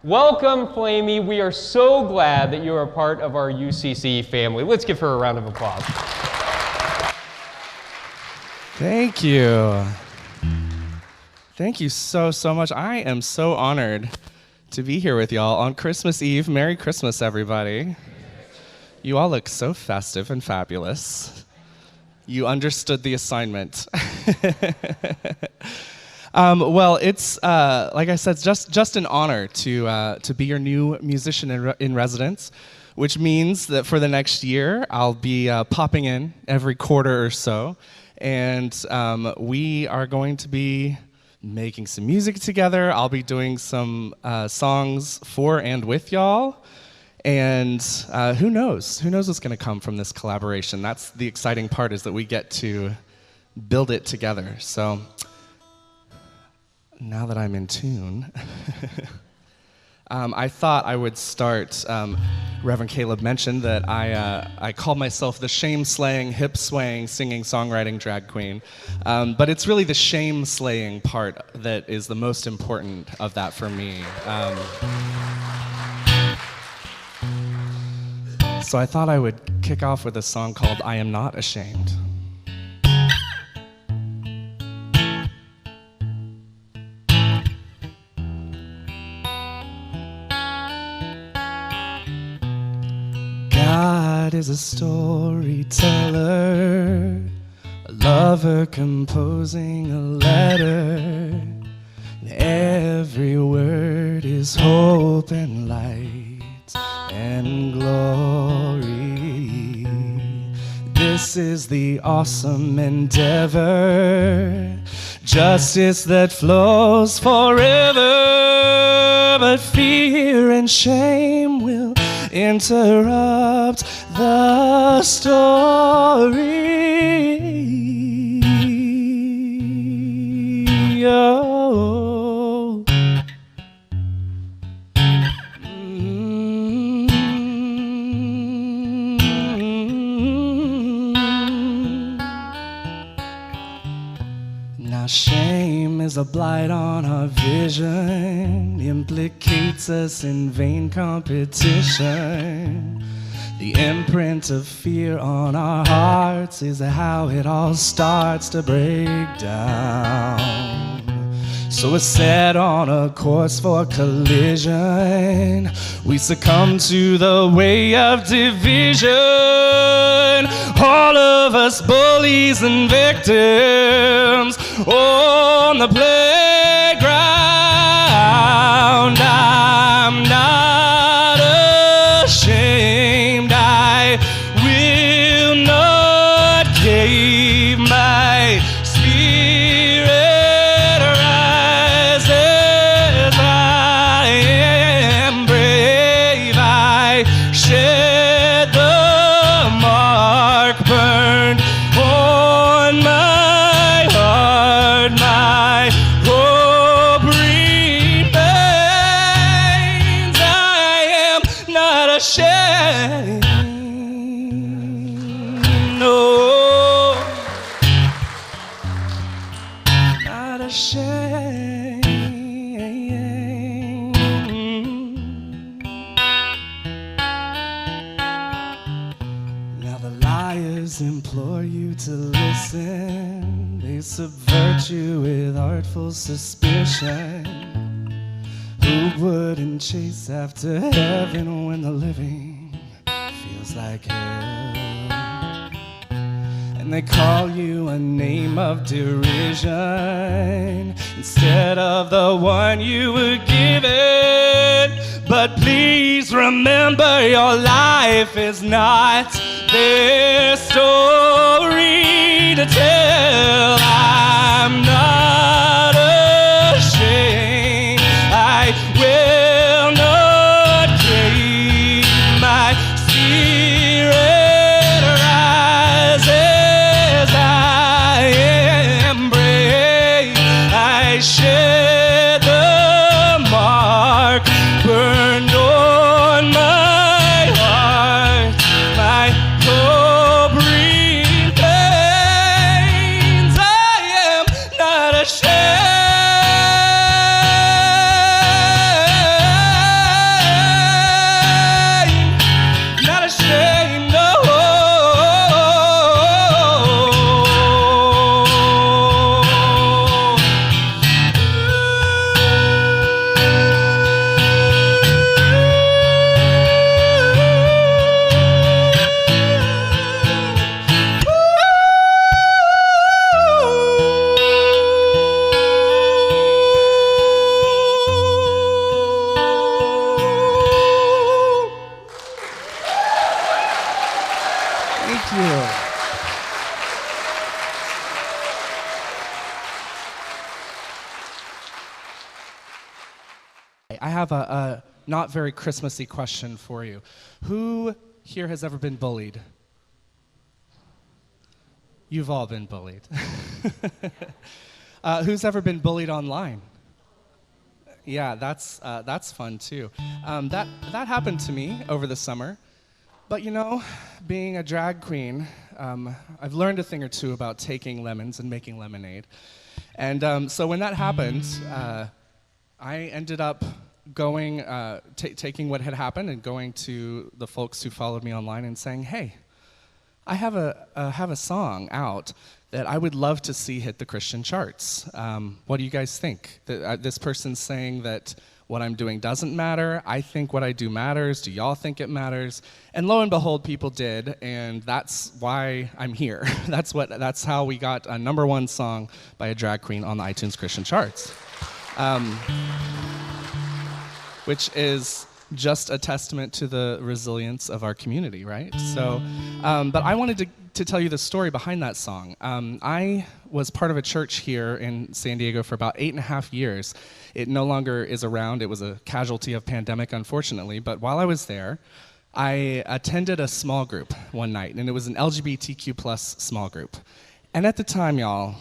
Welcome, Flamy. We are so glad that you are a part of our UCC family. Let's give her a round of applause. Thank you. Thank you so much. I am so honored to be here with y'all on Christmas Eve. Merry Christmas, everybody. You all look so festive and fabulous. You understood the assignment. Well, it's, like I said, just an honor to be your new musician in residence, which means that for the next year, I'll be popping in every quarter or so, and we are going to be making some music together. I'll be doing some songs for and with y'all, and who knows what's going to come from this collaboration. That's the exciting part, is that we get to build it together. So now that I'm in tune, I thought I would start. Reverend Caleb mentioned that I call myself the shame-slaying, hip-swaying, singing, songwriting drag queen. But it's really the shame-slaying part that is the most important of that for me. So I thought I would kick off with a song called I Am Not Ashamed. God is a storyteller, a lover composing a letter. Every word is hope and light and glory. This is the awesome endeavor, justice that flows forever. But fear and shame will interrupt the story. Oh. Now shame is a blight on our vision, implicates us in vain competition. The imprint of fear on our hearts is how it all starts to break down. So we're set on a course for collision. We succumb to the way of division. All of us bullies and victims on the playground. I'm not ashamed. I will not cave. My spirit rises. I am brave. I shed the mark burned on my heart. My hope remains. I am not ashamed. No, not ashamed. Now the liars implore you to listen. They subvert you with artful suspicion. Who wouldn't chase after heaven when the living feels like hell? And they call you a name of derision instead of the one you were given. But please remember, your life is not their story to tell. I'm not ashamed. I will not cave. My spirit rises. I am brave. I shed the mark burned on my heart. My hope remains. I have a not very Christmassy question for you. Who here has ever been bullied? You've all been bullied. Who's ever been bullied online? Yeah, that's fun too. That happened to me over the summer. But you know, being a drag queen, I've learned a thing or two about taking lemons and making lemonade. And so when that happened, I ended up going, taking what had happened and going to the folks who followed me online and saying, hey, I have a song out that I would love to see hit the Christian charts. What do you guys think? This person's saying that what I'm doing doesn't matter. I think what I do matters. Do y'all think it matters? And lo and behold, people did, and that's why I'm here. That's how we got a #1 song by a drag queen on the iTunes Christian charts, which is just a testament to the resilience of our community, right? So, but I wanted to tell you the story behind that song. I was part of a church here in San Diego for about 8.5 years. It no longer is around. It was a casualty of pandemic, unfortunately. But while I was there, I attended a small group one night, and it was an LGBTQ plus small group. And at the time, y'all,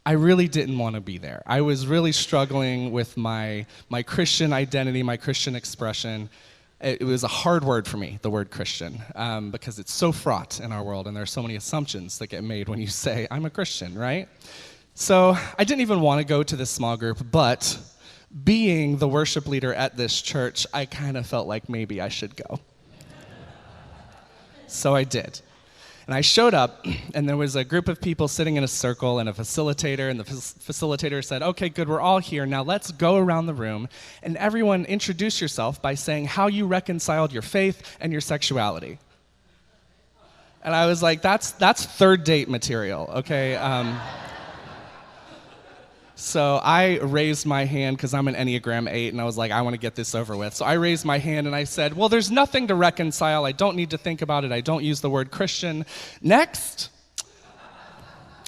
I really didn't want to be there. I was really struggling with my Christian identity, my Christian expression. It was a hard word for me, the word Christian, because it's so fraught in our world, and there are so many assumptions that get made when you say, I'm a Christian, right? So I didn't even want to go to this small group, but being the worship leader at this church, I kind of felt like maybe I should go. So I did. And I showed up, and there was a group of people sitting in a circle and a facilitator, and the facilitator said, okay, good, we're all here. Now let's go around the room, and everyone introduce yourself by saying how you reconciled your faith and your sexuality. And I was like, that's third date material, okay? So I raised my hand because I'm an Enneagram 8, and I was like, I want to get this over with. So I raised my hand and I said, well, there's nothing to reconcile. I don't need to think about it. I don't use the word Christian. Next.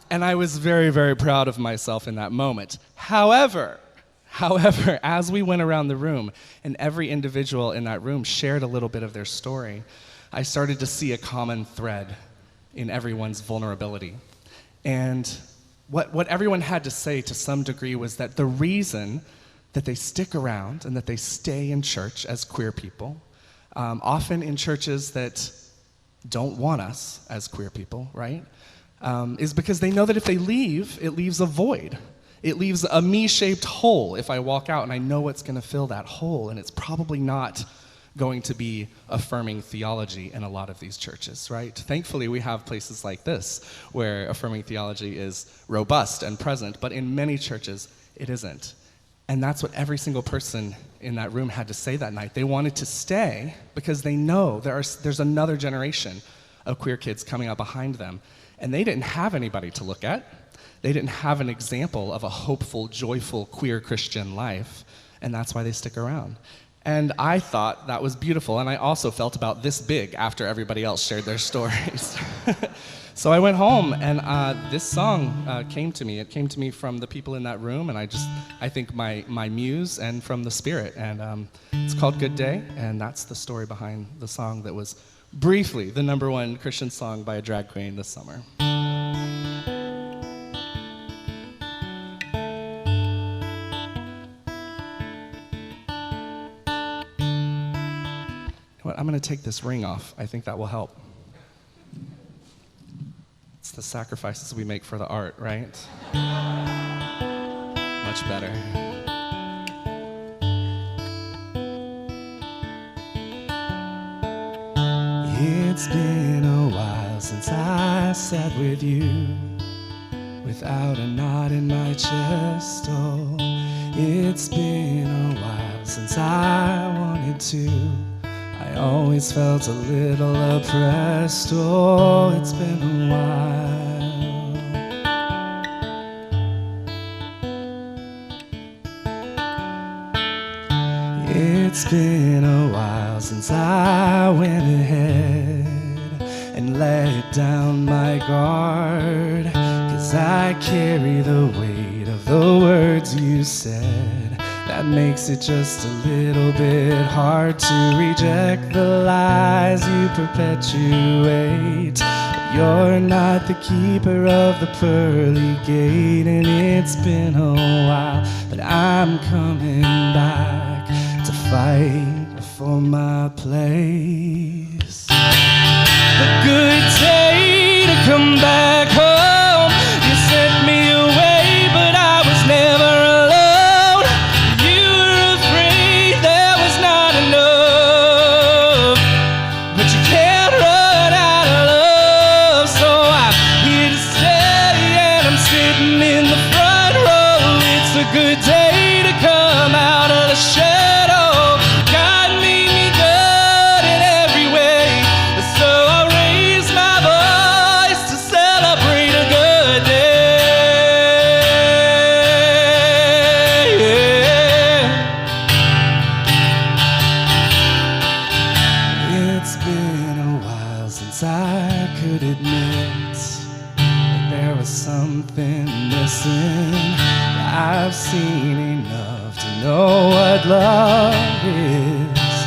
And I was very, very proud of myself in that moment. However, as we went around the room and every individual in that room shared a little bit of their story, I started to see a common thread in everyone's vulnerability. And what everyone had to say to some degree was that the reason that they stick around and that they stay in church as queer people, often in churches that don't want us as queer people, right, is because they know that if they leave, it leaves a void. It leaves a me-shaped hole if I walk out, and I know what's going to fill that hole, and it's probably not going to be affirming theology in a lot of these churches, right? Thankfully, we have places like this where affirming theology is robust and present, but in many churches, it isn't. And that's what every single person in that room had to say that night. They wanted to stay because they know there's another generation of queer kids coming up behind them, and they didn't have anybody to look at. They didn't have an example of a hopeful, joyful, queer Christian life, and that's why they stick around. And I thought that was beautiful, and I also felt about this big after everybody else shared their stories. So I went home, and this song came to me. It came to me from the people in that room, and I think my muse and from the Spirit. And it's called Good Day, and that's the story behind the song that was briefly the #1 Christian song by a drag queen this summer. I'm going to take this ring off. I think that will help. It's the sacrifices we make for the art, right? Much better. It's been a while since I sat with you without a knot in my chest. Oh, it's been a while since I wanted to. I always felt a little oppressed. Oh, it's been a while. It's been a while since I went ahead and let down my guard, 'cause I carry the weight of the words you said that makes it just a little bit hard to reject the lies you perpetuate. You're not the keeper of the pearly gate, and it's been a while, but I'm coming back to fight for my place. A good day to come back home. You sent me away, but I was never alone. You were afraid there was not enough, but you can't run out of love. So I'm here to stay, and I'm sitting in the front row. It's a good day to come out of the shadow. God made me good in every way, so I'll raise my voice to celebrate a good day. It's been a while since I could admit that there was something missing. I've seen enough to know what love is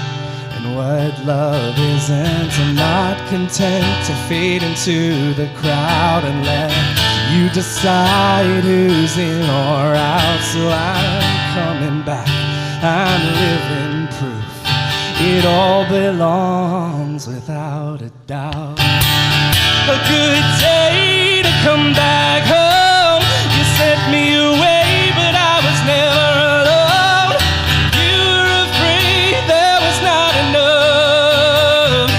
and what love isn't. I'm not content to fade into the crowd and let you decide who's in or out. So I'm coming back, I'm living proof it all belongs without a doubt. A good day to come back home. You sent me away, but I was never alone. You were afraid there was not enough,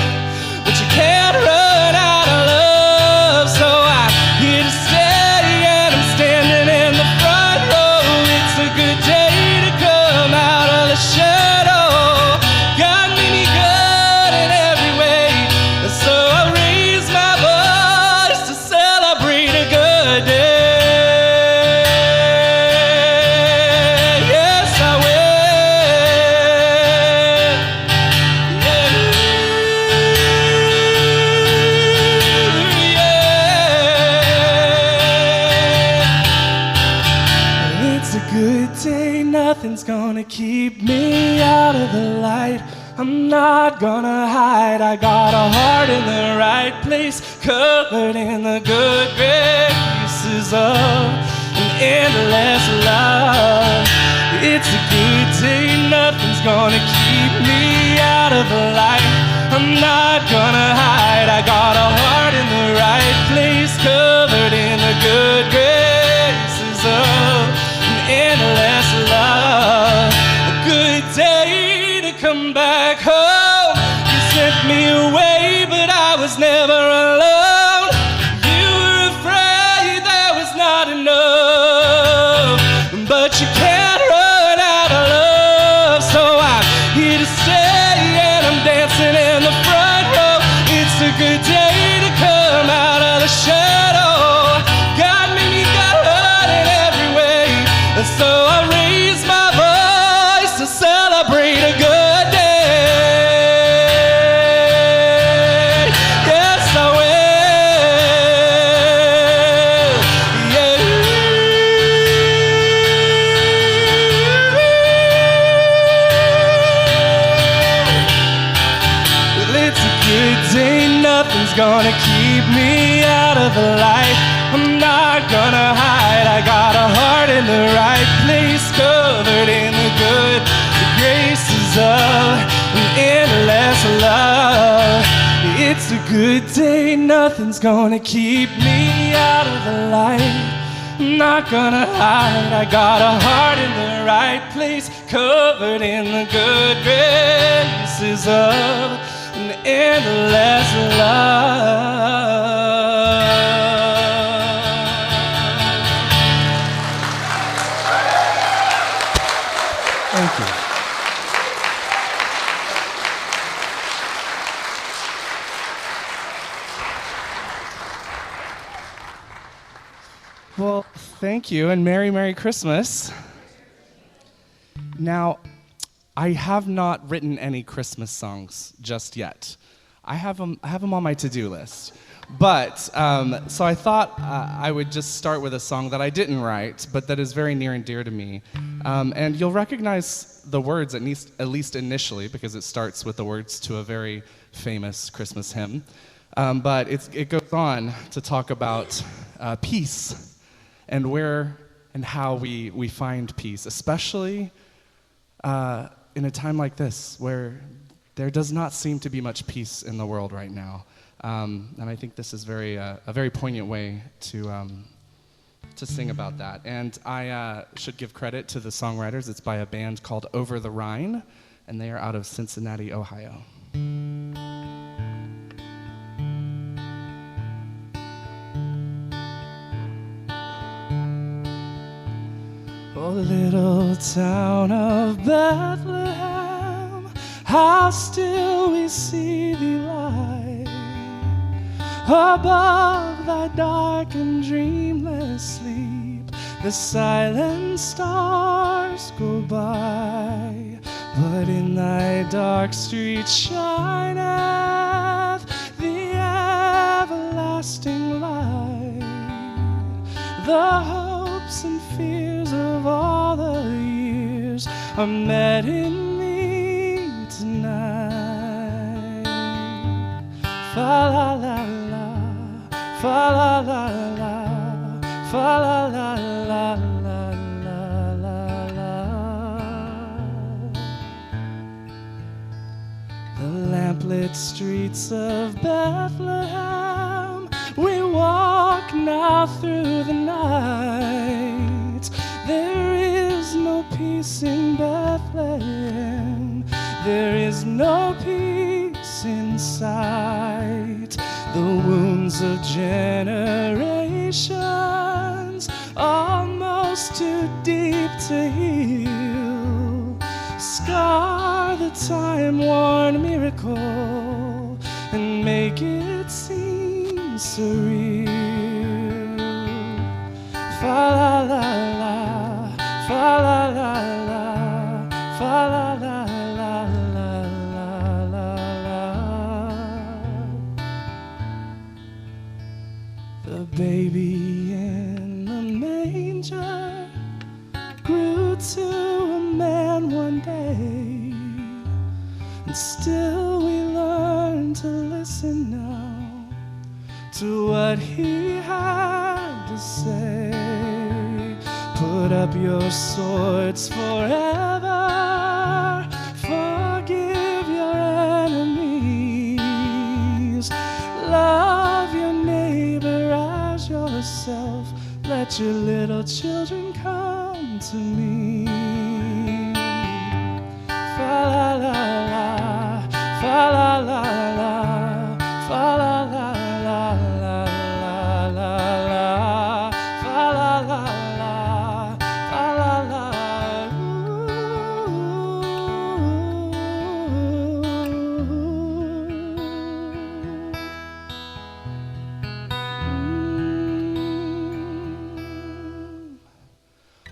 but you can't run out of love. So I'm here to stay, and I'm standing in the front row. It's a good day to come out of the shadow. God made me good in every way, so I raise my voice to celebrate a good day. Yes, I will. Yeah. It's a good day, nothing's gonna keep me out of the light. I'm not gonna hide, I got a heart in the right place, covered in the good graces of an endless love. It's a good day, nothing's gonna keep me out of the light. I'm not gonna hide, I got a heart in the right place, covered in the good graces of an endless love. A good day to come back home. You sent me away, but I was never alone. You were afraid there was not enough, but you can't run out of love. So I'm here to stay, and I'm dancing in the front row. It's a good day to come out of the shadow. God made me good in every way, so I raise my voice to celebrate a good day. Yes, I will. Yeah. Well, it's a good day, nothing's gonna keep me out of the light. I'm not gonna hide, I got a heart in the right place, covered in the good graces of an endless love. It's a good day, nothing's gonna keep me out of the light. I'm not gonna hide, I got a heart in the right place, covered in the good graces of an endless love. Thank you. Well, thank you, and Merry Christmas. Now, I have not written any Christmas songs just yet. I have them on my to-do list. But, so I thought I would just start with a song that I didn't write, but that is very near and dear to me. And you'll recognize the words at least initially, because it starts with the words to a very famous Christmas hymn. But it goes on to talk about peace and where and how we find peace, especially in a time like this where there does not seem to be much peace in the world right now. And I think this is a very poignant way to sing about that. And I should give credit to the songwriters. It's by a band called Over the Rhine, and they are out of Cincinnati, Ohio. Oh, little town of Bethlehem, how still we see thee lie above thy dark and dreamless sleep. The silent stars go by, but in thy dark street shineth the everlasting light. The hopes and fears of all the years are met in thee tonight. Fa la la la, fa la la la, fa la la la la la la la. The lamplit streets of Bethlehem, we walk now through the night. There is no peace in Bethlehem, there is no peace in sight. The wounds of generations, almost too deep to heal, scar the time-worn miracle and make it seem surreal. Fa la la la, fa la la la, fa la la la la la la la. The baby in the manger grew to a man one day, and still we learn to listen now to what he had to say. Put up your swords forever, forgive your enemies, love your neighbor as yourself, let your little children come to me. Fa la la la, fa la la la, fa la la la la la la, fa la la la, fa la la.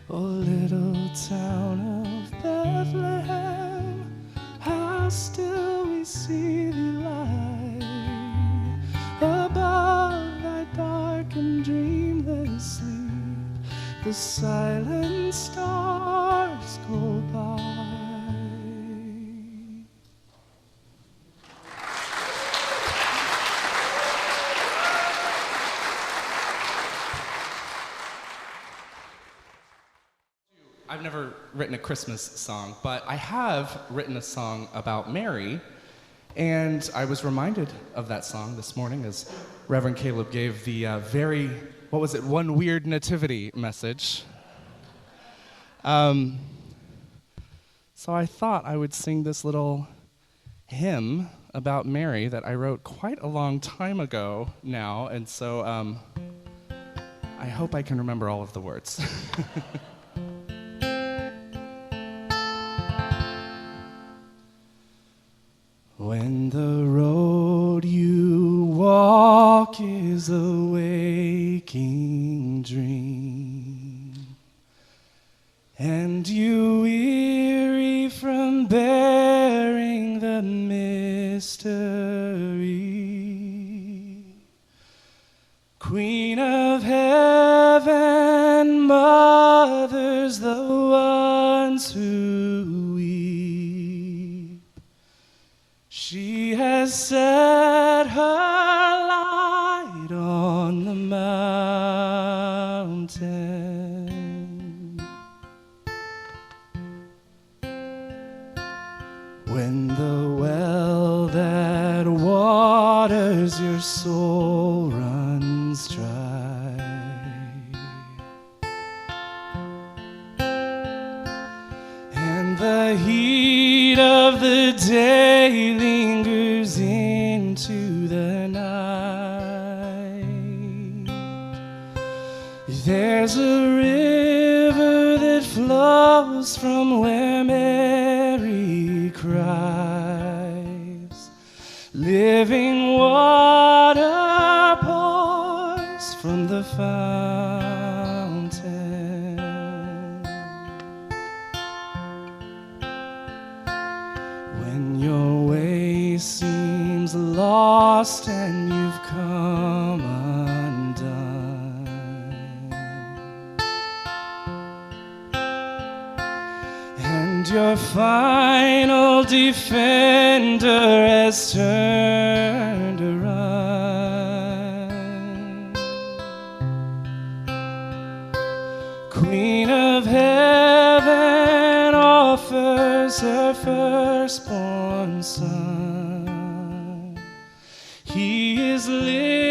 Oh, little town of Bethlehem, how still we see thee lie above thy dark and dreamless sleep. The silent stars go by. I've never written a Christmas song, but I have written a song about Mary, and I was reminded of that song this morning as Reverend Caleb gave the one weird nativity message. So I thought I would sing this little hymn about Mary that I wrote quite a long time ago now, and so I hope I can remember all of the words. When the road you walk is a waking dream, and you weary from bearing the mystery, Queen of Heaven mothers the has set her light on the mountain. When the well that waters your soul runs dry, and the heat of the day lingers into the night, there's a river that flows from where Mary cries. Living water pours from the fountain. When your way seems lost and you've come undone, and your final defender has turned to run, Queen of Heaven offers her firstborn son. He is living